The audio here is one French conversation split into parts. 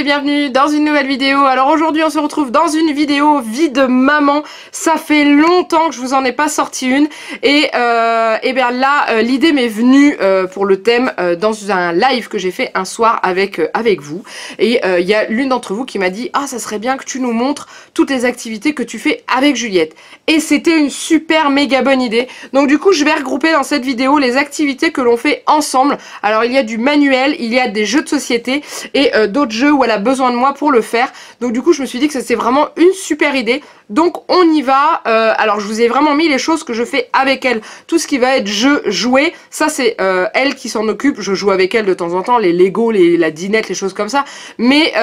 et bienvenue dans une nouvelle vidéo. Alors aujourd'hui on se retrouve dans une vidéo vie de maman. Ça fait longtemps que je vous en ai pas sorti une et bien là l'idée m'est venue pour le thème dans un live que j'ai fait un soir avec vous. Et il y a l'une d'entre vous qui m'a dit ah ça serait bien que tu nous montres toutes les activités que tu fais avec Juliette. Et c'était une super méga bonne idée. Donc du coup je vais regrouper dans cette vidéo les activités que l'on fait ensemble. Alors il y a du manuel, il y a des jeux de société et d'autres jeux où elle a besoin de moi pour le faire. Donc du coup je me suis dit que c'était vraiment une super idée. Donc on y va. Alors je vous ai vraiment mis les choses que je fais avec elle. Tout ce qui va être jeu, jouer, ça c'est elle qui s'en occupe. Je joue avec elle de temps en temps, les Lego, la dinette, les choses comme ça. Mais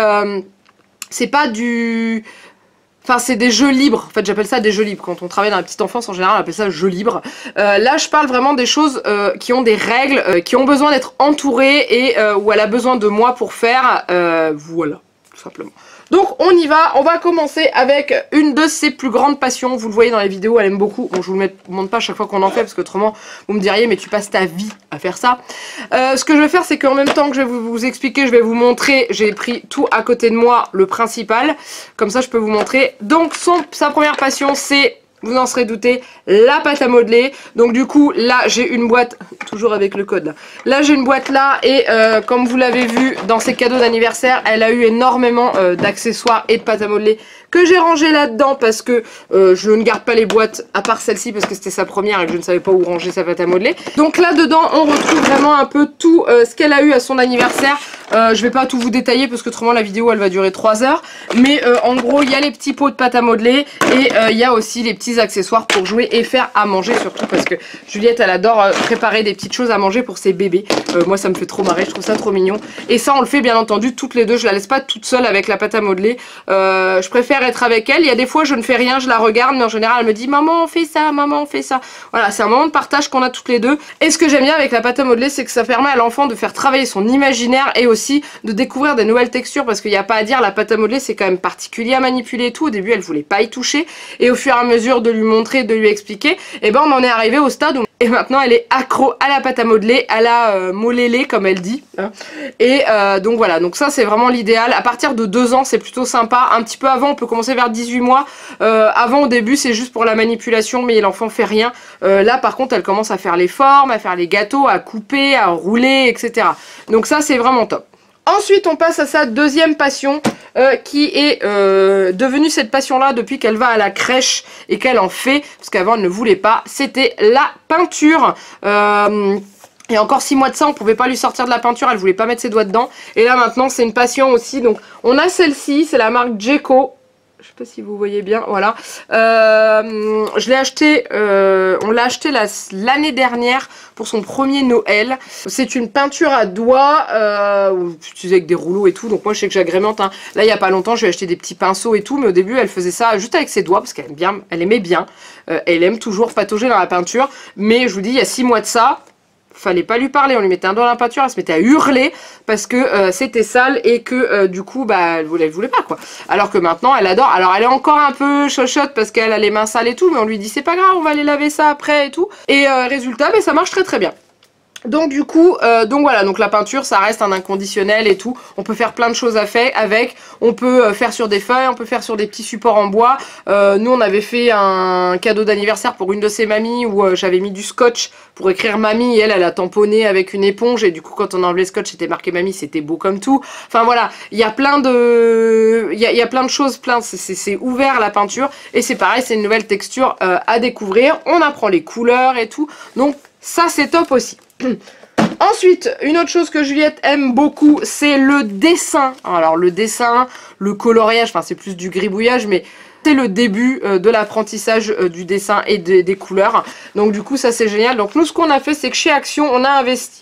c'est pas du... Enfin c'est des jeux libres, en fait j'appelle ça des jeux libres. Quand on travaille dans la petite enfance en général on appelle ça jeux libres. Là je parle vraiment des choses qui ont des règles, qui ont besoin d'être entourées et où elle a besoin de moi pour faire. Voilà, tout simplement. Donc on y va, on va commencer avec une de ses plus grandes passions. Vous le voyez dans les vidéos, elle aime beaucoup. Bon je vous le montre pas à chaque fois qu'on en fait parce qu'autrement vous me diriez mais tu passes ta vie à faire ça. Ce que je vais faire c'est qu'en même temps que je vais vous expliquer, je vais vous montrer, j'ai pris tout à côté de moi, le principal. Comme ça je peux vous montrer. Donc sa première passion c'est... Vous en serez douté, la pâte à modeler. Donc du coup, là, j'ai une boîte, toujours avec le code là. Là, j'ai une boîte là et comme vous l'avez vu dans ses cadeaux d'anniversaire, elle a eu énormément d'accessoires et de pâte à modeler que j'ai rangé là-dedans parce que je ne garde pas les boîtes à part celle-ci parce que c'était sa première et que je ne savais pas où ranger sa pâte à modeler. Donc là-dedans, on retrouve vraiment un peu tout ce qu'elle a eu à son anniversaire. Je vais pas tout vous détailler parce que autrement la vidéo elle va durer 3 heures. Mais en gros, il y a les petits pots de pâte à modeler et il y a aussi les petits accessoires pour jouer et faire à manger surtout parce que Juliette elle adore préparer des petites choses à manger pour ses bébés. Moi ça me fait trop marrer, je trouve ça trop mignon. Et ça on le fait bien entendu toutes les deux, je la laisse pas toute seule avec la pâte à modeler. Je préfère être avec elle, il y a des fois je ne fais rien, je la regarde mais en général elle me dit maman on fait ça, maman on fait ça. Voilà, c'est un moment de partage qu'on a toutes les deux. Et ce que j'aime bien avec la pâte à modeler c'est que ça permet à l'enfant de faire travailler son imaginaire et aussi de découvrir des nouvelles textures parce qu'il n'y a pas à dire, la pâte à modeler c'est quand même particulier à manipuler et tout. Au début elle voulait pas y toucher et au fur et à mesure de lui montrer, de lui expliquer, et ben on en est arrivé au stade où et maintenant elle est accro à la pâte à modeler, à la molélé comme elle dit hein. Et donc voilà, donc ça c'est vraiment l'idéal. À partir de 2 ans c'est plutôt sympa, un petit peu avant on peut commencer vers 18 mois. Avant au début c'est juste pour la manipulation mais l'enfant fait rien. Là par contre elle commence à faire les formes, à faire les gâteaux, à couper, à rouler etc. Donc ça c'est vraiment top. Ensuite on passe à sa deuxième passion qui est devenue cette passion là depuis qu'elle va à la crèche et qu'elle en fait, parce qu'avant elle ne voulait pas, c'était la peinture. Et encore 6 mois de ça, on pouvait pas lui sortir de la peinture, elle voulait pas mettre ses doigts dedans. Et là maintenant c'est une passion aussi, donc on a celle-ci, c'est la marque Jeco. Je sais pas si vous voyez bien, voilà. Je l'ai acheté, on l'a acheté l'année dernière pour son premier Noël. C'est une peinture à doigts, utilisée avec des rouleaux et tout. Donc moi je sais que j'agrémente. Hein. Là il y a pas longtemps, je lui ai acheté des petits pinceaux et tout, mais au début elle faisait ça juste avec ses doigts parce qu'elle aime bien, elle aimait bien. Elle aime toujours patauger dans la peinture. Mais je vous dis, il y a 6 mois de ça. Fallait pas lui parler, on lui mettait un doigt dans la peinture, elle se mettait à hurler parce que c'était sale et que du coup bah elle voulait pas quoi. Alors que maintenant elle adore, alors elle est encore un peu chochotte parce qu'elle a les mains sales et tout, mais on lui dit c'est pas grave, on va aller laver ça après et tout. Et résultat, mais ça marche très très bien. Donc du coup, donc voilà, donc la peinture ça reste un inconditionnel et tout, on peut faire plein de choses avec, on peut faire sur des feuilles, on peut faire sur des petits supports en bois. Nous on avait fait un cadeau d'anniversaire pour une de ses mamies où j'avais mis du scotch pour écrire mamie et elle a tamponné avec une éponge et du coup quand on enlevait le scotch c'était marqué mamie, c'était beau comme tout. Enfin voilà, il y a plein de... il y a plein de choses, c'est ouvert la peinture et c'est pareil, c'est une nouvelle texture à découvrir, on apprend les couleurs et tout, donc ça c'est top aussi. Ensuite, une autre chose que Juliette aime beaucoup, c'est le dessin. Alors le dessin, le coloriage, enfin c'est plus du gribouillage, mais c'est le début de l'apprentissage du dessin et des couleurs. Donc du coup ça c'est génial. Donc nous ce qu'on a fait c'est que chez Action on a investi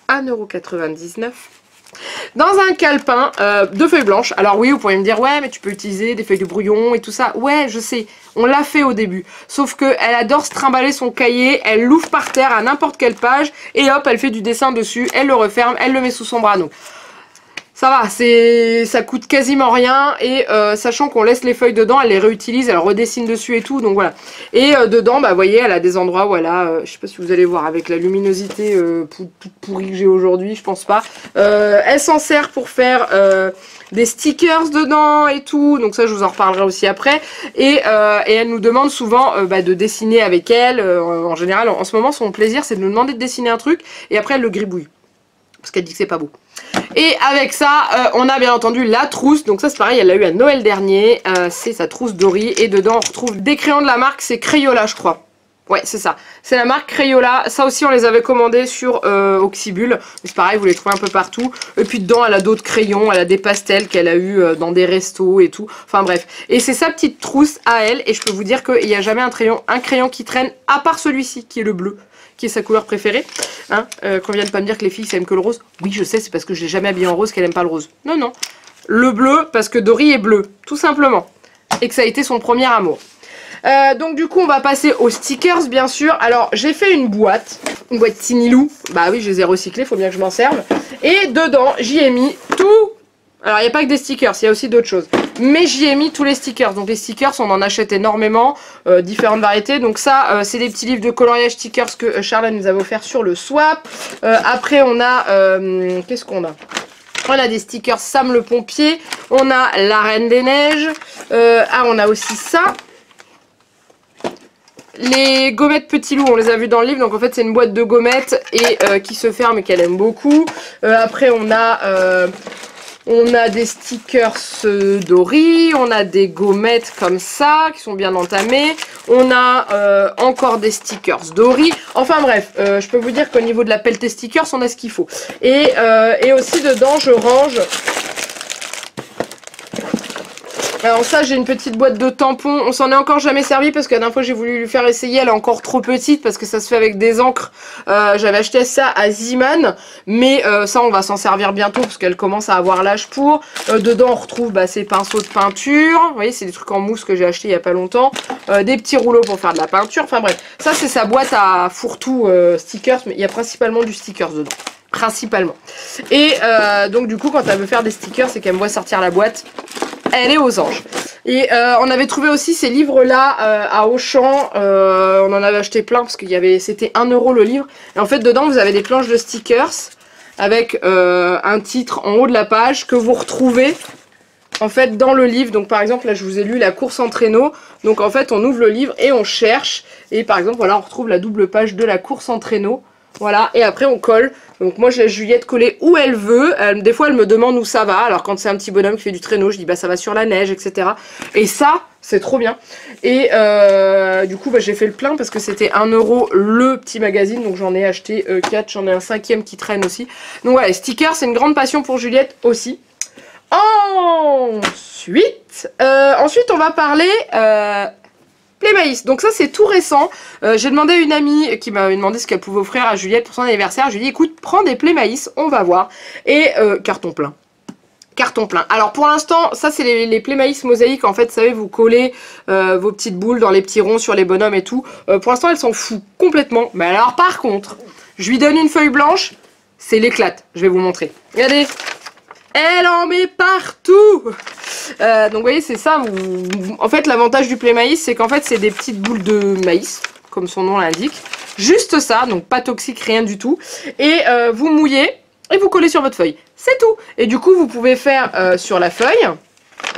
1,99 € dans un calepin de feuilles blanches. Alors oui, vous pourriez me dire ouais mais tu peux utiliser des feuilles de brouillon et tout ça. Ouais je sais, on l'a fait au début. Sauf que elle adore se trimballer son cahier, elle l'ouvre par terre à n'importe quelle page et hop elle fait du dessin dessus, elle le referme, elle le met sous son bras. Donc Ça va, ça coûte quasiment rien et sachant qu'on laisse les feuilles dedans, elle les réutilise, elle redessine dessus et tout, donc voilà. Et dedans, bah vous voyez, elle a des endroits où elle a, je sais pas si vous allez voir avec la luminosité toute pourrie que j'ai aujourd'hui, je pense pas. Elle s'en sert pour faire des stickers dedans et tout, donc ça je vous en reparlerai aussi après. Et elle nous demande souvent de dessiner avec elle. En général, en ce moment, son plaisir, c'est de nous demander de dessiner un truc et après elle le gribouille. Parce qu'elle dit que c'est pas beau. Et avec ça, on a bien entendu la trousse. Donc ça c'est pareil, elle l'a eu à Noël dernier. C'est sa trousse Dory. Et dedans on retrouve des crayons de la marque, c'est Crayola je crois. Ouais c'est ça, c'est la marque Crayola. Ça aussi on les avait commandés sur Oxybul. C'est pareil, vous les trouvez un peu partout. Et puis dedans elle a d'autres crayons, elle a des pastels qu'elle a eu dans des restos et tout. Enfin bref, et c'est sa petite trousse à elle. Et je peux vous dire qu'il n'y a jamais un crayon qui traîne à part celui-ci qui est le bleu, qui est sa couleur préférée, hein, qu'on vienne pas me dire que les filles ça aime que le rose. Oui je sais, c'est parce que je l'ai jamais habillée en rose qu'elle aime pas le rose. Non non, le bleu parce que Dory est bleue, tout simplement, et que ça a été son premier amour. Donc du coup on va passer aux stickers bien sûr. Alors j'ai fait une boîte Tinilou, bah oui je les ai recyclés, faut bien que je m'en serve. Et dedans j'y ai mis tout. Alors il n'y a pas que des stickers, il y a aussi d'autres choses. Mais j'y ai mis tous les stickers. Donc les stickers on en achète énormément, différentes variétés. Donc ça c'est des petits livres de coloriage stickers que Charlotte nous avait offert sur le swap. Après on a, qu'est-ce qu'on a? On a des stickers Sam le pompier, on a la Reine des Neiges, on a aussi ça. Les gommettes Petit Loup, on les a vus dans le livre, donc en fait c'est une boîte de gommettes et qui se ferme et qu'elle aime beaucoup. Après on a des stickers Dory, on a des gommettes comme ça qui sont bien entamées, on a encore des stickers Dory. Enfin bref, je peux vous dire qu'au niveau de la pelletée stickers, on a ce qu'il faut. Et aussi dedans, je range. Alors ça j'ai une petite boîte de tampons, on s'en est encore jamais servi parce que la dernière fois j'ai voulu lui faire essayer, elle est encore trop petite parce que ça se fait avec des encres. J'avais acheté ça à Ziman, mais ça on va s'en servir bientôt parce qu'elle commence à avoir l'âge pour. Dedans on retrouve ces pinceaux de peinture, vous voyez c'est des trucs en mousse que j'ai acheté il y a pas longtemps. Des petits rouleaux pour faire de la peinture, enfin bref. Ça c'est sa boîte à fourre-tout stickers, mais il y a principalement du stickers dedans. Principalement. Et donc du coup quand elle veut faire des stickers c'est qu'elle me voit sortir la boîte. Elle est aux anges. Et on avait trouvé aussi ces livres-là à Auchan. On en avait acheté plein parce que c'était 1 € le livre. Et en fait, dedans, vous avez des planches de stickers avec un titre en haut de la page que vous retrouvez en fait dans le livre. Donc par exemple, là, je vous ai lu La course en traîneau. Donc en fait, on ouvre le livre et on cherche. Et par exemple, voilà, on retrouve la double page de La course en traîneau. Voilà, et après on colle. Donc moi je laisse Juliette coller où elle veut. Des fois elle me demande où ça va. Alors quand c'est un petit bonhomme qui fait du traîneau, je dis ça va sur la neige, etc. Et ça, c'est trop bien. Et du coup j'ai fait le plein parce que c'était 1 € le petit magazine. Donc j'en ai acheté 4, j'en ai un 5e qui traîne aussi. Donc voilà, les stickers c'est une grande passion pour Juliette aussi. Ensuite on va parler... Playmaïs, donc ça c'est tout récent. J'ai demandé à une amie qui m'avait demandé ce qu'elle pouvait offrir à Juliette pour son anniversaire. Je lui ai dit écoute, prends des Playmaïs, on va voir. Et carton plein. Carton plein. Alors pour l'instant, ça c'est les Playmaïs mosaïques. En fait, vous savez, vous collez vos petites boules dans les petits ronds sur les bonhommes et tout. Pour l'instant, elle s'en fout complètement. Mais alors par contre, je lui donne une feuille blanche, c'est l'éclate. Je vais vous montrer. Regardez. Elle en met partout. Donc vous voyez c'est ça, en fait l'avantage du Playmaïs c'est qu'en fait c'est des petites boules de maïs, comme son nom l'indique, juste ça, donc pas toxique, rien du tout, et vous mouillez et vous collez sur votre feuille, c'est tout. Et du coup vous pouvez faire sur la feuille,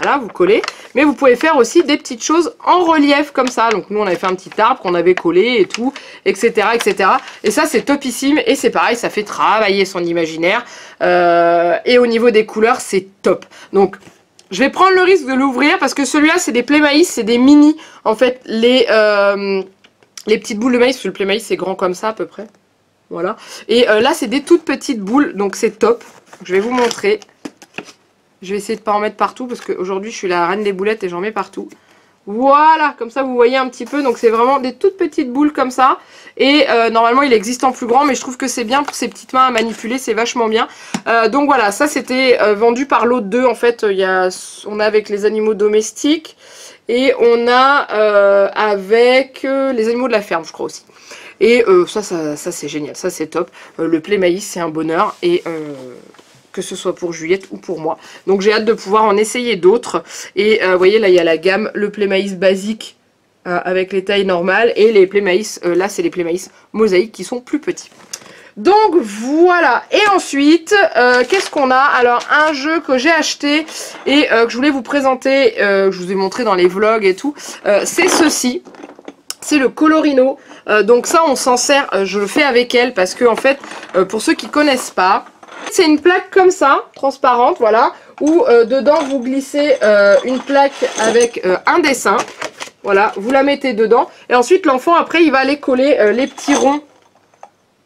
voilà vous collez, mais vous pouvez faire aussi des petites choses en relief comme ça. Donc nous on avait fait un petit arbre qu'on avait collé et tout, etc. etc. Et ça c'est topissime et c'est pareil, ça fait travailler son imaginaire. Et au niveau des couleurs c'est top. Donc je vais prendre le risque de l'ouvrir parce que celui-là c'est des Playmaïs, c'est des mini. En fait les petites boules de maïs, parce que le Playmaïs c'est grand comme ça à peu près. Voilà. Et là c'est des toutes petites boules, donc c'est top. Je vais vous montrer. Je vais essayer de ne pas en mettre partout parce qu'aujourd'hui je suis la reine des boulettes et j'en mets partout. Voilà, comme ça vous voyez un petit peu. Donc c'est vraiment des toutes petites boules comme ça. Et normalement il existe en plus grand, mais je trouve que c'est bien pour ces petites mains à manipuler, c'est vachement bien. Donc voilà, ça c'était vendu par lot 2 en fait. On a avec les animaux domestiques et on a avec les animaux de la ferme je crois aussi. Et ça c'est génial, ça c'est top. Le Playmaïs c'est un bonheur et... que ce soit pour Juliette ou pour moi. Donc j'ai hâte de pouvoir en essayer d'autres. Et vous voyez, là il y a la gamme, le Playmaïs basique avec les tailles normales. Et les Playmaïs, là c'est les Playmaïs mosaïques qui sont plus petits. Donc voilà, et ensuite, qu'est-ce qu'on a? Alors un jeu que j'ai acheté et que je voulais vous présenter, que je vous ai montré dans les vlogs et tout, c'est ceci. C'est le Colorino, donc ça on s'en sert, je le fais avec elle parce que en fait, pour ceux qui connaissent pas, c'est une plaque comme ça, transparente, voilà, où dedans vous glissez une plaque avec un dessin, voilà, vous la mettez dedans, et ensuite l'enfant après il va aller coller les petits ronds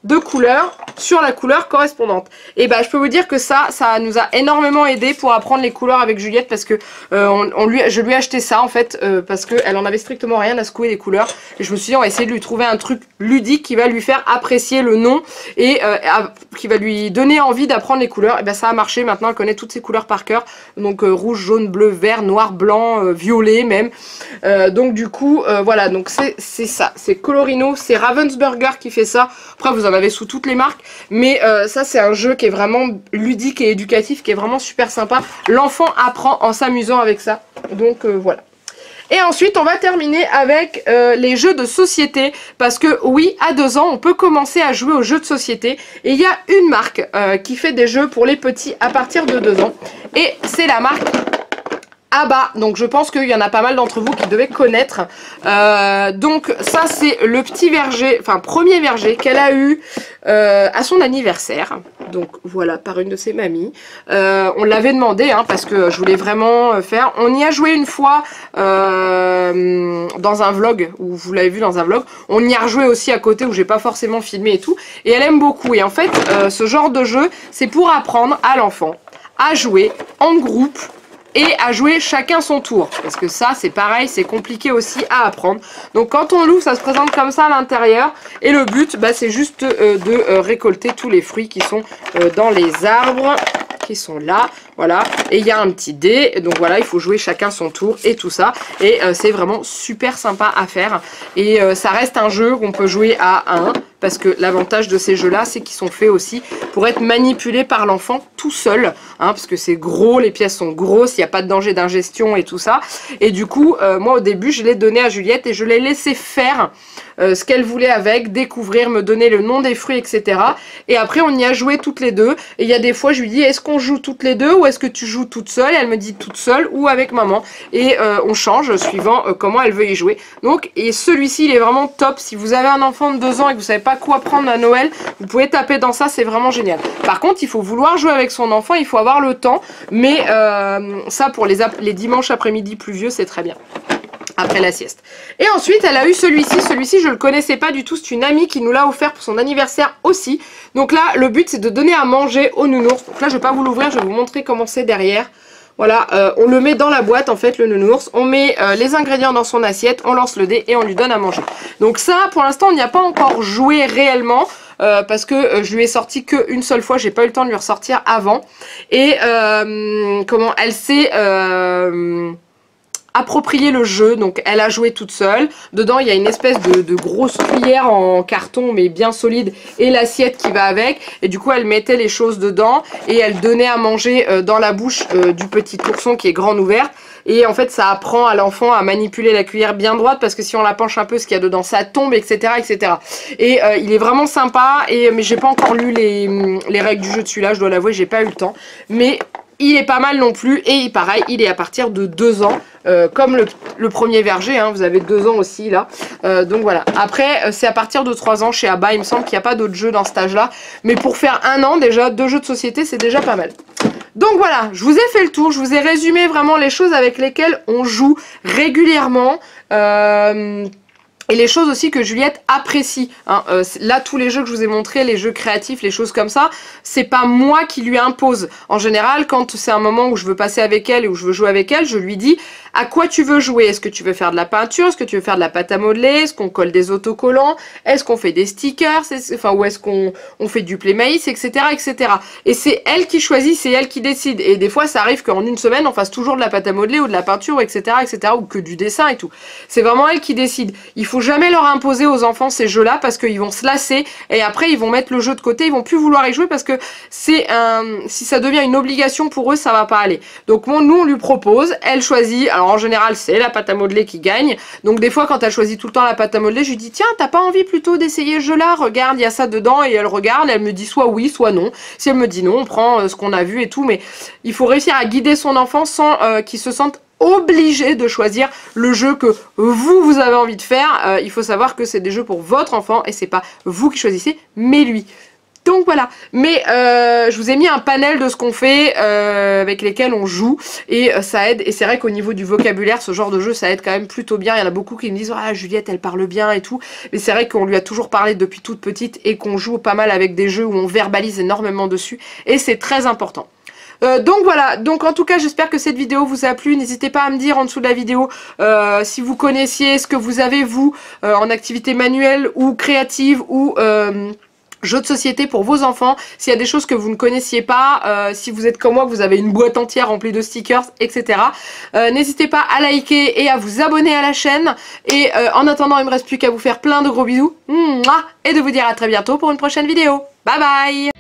de couleurs sur la couleur correspondante. Et bah je peux vous dire que ça nous a énormément aidé pour apprendre les couleurs avec Juliette parce que je lui ai acheté ça en fait parce qu'elle en avait strictement rien à secouer les couleurs et je me suis dit on va essayer de lui trouver un truc ludique qui va lui faire apprécier le nom et qui va lui donner envie d'apprendre les couleurs. Et bah ça a marché, maintenant elle connaît toutes ces couleurs par cœur, donc rouge, jaune, bleu, vert, noir, blanc, violet même, donc du coup voilà, donc c'est ça, c'est Colorino, c'est Ravensburger qui fait ça. Après vous en avez sous toutes les marques, mais ça c'est un jeu qui est vraiment ludique et éducatif, qui est vraiment super sympa. L'enfant apprend en s'amusant avec ça, donc voilà. Et ensuite on va terminer avec les jeux de société, parce que oui, à 2 ans on peut commencer à jouer aux jeux de société, et il y a une marque qui fait des jeux pour les petits à partir de 2 ans, et c'est la marque ABBA, donc je pense qu'il y en a pas mal d'entre vous qui devaient connaître. Donc ça c'est le petit verger, enfin premier verger qu'elle a eu à son anniversaire. Donc voilà, par une de ses mamies. On l'avait demandé hein, parce que je voulais vraiment faire. On y a joué une fois dans un vlog, où vous l'avez vu dans un vlog. On y a rejoué aussi à côté où j'ai pas forcément filmé et tout. Et elle aime beaucoup. Et en fait, ce genre de jeu, c'est pour apprendre à l'enfant à jouer en groupe et à jouer chacun son tour, parce que ça c'est pareil, c'est compliqué aussi à apprendre. Donc quand on l'ouvre, ça se présente comme ça à l'intérieur, et le but bah, c'est juste de récolter tous les fruits qui sont dans les arbres qui sont là, voilà, et il y a un petit dé, donc voilà, il faut jouer chacun son tour et tout ça, et c'est vraiment super sympa à faire, et ça reste un jeu qu'on peut jouer à 1, parce que l'avantage de ces jeux-là, c'est qu'ils sont faits aussi pour être manipulés par l'enfant tout seul, hein, parce que c'est gros, les pièces sont grosses, il n'y a pas de danger d'ingestion et tout ça, et du coup, moi au début, je l'ai donné à Juliette, et je l'ai laissé faire ce qu'elle voulait avec, découvrir, me donner le nom des fruits, etc. Et après, on y a joué toutes les deux. Et il y a des fois, je lui dis, est-ce qu'on joue toutes les deux ou est-ce que tu joues toute seule? Et elle me dit toute seule ou avec maman. Et on change suivant comment elle veut y jouer. Donc, et celui-ci, il est vraiment top. Si vous avez un enfant de 2 ans et que vous savez pas quoi prendre à Noël, vous pouvez taper dans ça, c'est vraiment génial. Par contre, il faut vouloir jouer avec son enfant, il faut avoir le temps. Mais ça, pour les dimanches après-midi pluvieux, c'est très bien. Après la sieste. Et ensuite elle a eu celui-ci je le connaissais pas du tout, c'est une amie qui nous l'a offert pour son anniversaire aussi. Donc là le but c'est de donner à manger au nounours. Donc là je vais pas vous l'ouvrir, je vais vous montrer comment c'est derrière. Voilà, on le met dans la boîte en fait le nounours, on met les ingrédients dans son assiette, on lance le dé et on lui donne à manger. Donc ça pour l'instant on n'y a pas encore joué réellement. Parce que je lui ai sorti qu'une seule fois, j'ai pas eu le temps de lui ressortir avant. Et comment elle s'est approprier le jeu, donc elle a joué toute seule. Dedans il y a une espèce de grosse cuillère en carton mais bien solide et l'assiette qui va avec, et du coup elle mettait les choses dedans et elle donnait à manger dans la bouche du petit ourson qui est grande ouverte. Et en fait ça apprend à l'enfant à manipuler la cuillère bien droite, parce que si on la penche un peu, ce qu'il y a dedans ça tombe, etc. etc. Et il est vraiment sympa, mais j'ai pas encore lu les règles du jeu de celui-là, je dois l'avouer, j'ai pas eu le temps, mais il est pas mal non plus, et pareil, il est à partir de 2 ans, comme le premier verger, hein, vous avez 2 ans aussi là, donc voilà. Après, c'est à partir de 3 ans chez ABBA, il me semble qu'il n'y a pas d'autres jeux dans cet âge-là, mais pour faire 1 an déjà, 2 jeux de société, c'est déjà pas mal. Donc voilà, je vous ai fait le tour, je vous ai résumé vraiment les choses avec lesquelles on joue régulièrement, et les choses aussi que Juliette apprécie. Hein. Là, tous les jeux que je vous ai montrés, les jeux créatifs, les choses comme ça, c'est pas moi qui lui impose. En général, quand c'est un moment où je veux passer avec elle et où je veux jouer avec elle, je lui dis à quoi tu veux jouer. Est-ce que tu veux faire de la peinture? Est-ce que tu veux faire de la pâte à modeler? Est-ce qu'on colle des autocollants? Est-ce qu'on fait des stickers? Enfin, ou est-ce qu'on fait du Playmaïs, etc., etc. Et c'est elle qui choisit, c'est elle qui décide. Et des fois, ça arrive qu'en une semaine, on fasse toujours de la pâte à modeler ou de la peinture, etc., etc., ou que du dessin et tout. C'est vraiment elle qui décide. Il faut faut jamais leur imposer aux enfants ces jeux-là parce qu'ils vont se lasser et après ils vont mettre le jeu de côté, ils vont plus vouloir y jouer parce que c'est si ça devient une obligation pour eux, ça va pas aller. Donc bon, nous on lui propose, elle choisit, alors en général c'est la pâte à modeler qui gagne, donc des fois quand elle choisit tout le temps la pâte à modeler, je lui dis tiens, t'as pas envie plutôt d'essayer ce jeu-là, regarde, il y a ça dedans, et elle regarde, elle me dit soit oui, soit non. Si elle me dit non, on prend ce qu'on a vu et tout, mais il faut réussir à guider son enfant sans qu'il se sente obligé de choisir le jeu que vous avez envie de faire. Il faut savoir que c'est des jeux pour votre enfant et c'est pas vous qui choisissez, mais lui. Donc voilà, mais je vous ai mis un panel de ce qu'on fait avec lesquels on joue et ça aide, et c'est vrai qu'au niveau du vocabulaire, ce genre de jeu ça aide quand même plutôt bien. Il y en a beaucoup qui me disent ah Juliette elle parle bien et tout, mais c'est vrai qu'on lui a toujours parlé depuis toute petite et qu'on joue pas mal avec des jeux où on verbalise énormément dessus et c'est très important. Donc voilà, donc en tout cas j'espère que cette vidéo vous a plu, n'hésitez pas à me dire en dessous de la vidéo si vous connaissiez ce que vous avez vous en activité manuelle ou créative ou jeux de société pour vos enfants, s'il y a des choses que vous ne connaissiez pas, si vous êtes comme moi, que vous avez une boîte entière remplie de stickers, etc. N'hésitez pas à liker et à vous abonner à la chaîne, et en attendant il me reste plus qu'à vous faire plein de gros bisous, et de vous dire à très bientôt pour une prochaine vidéo. Bye bye.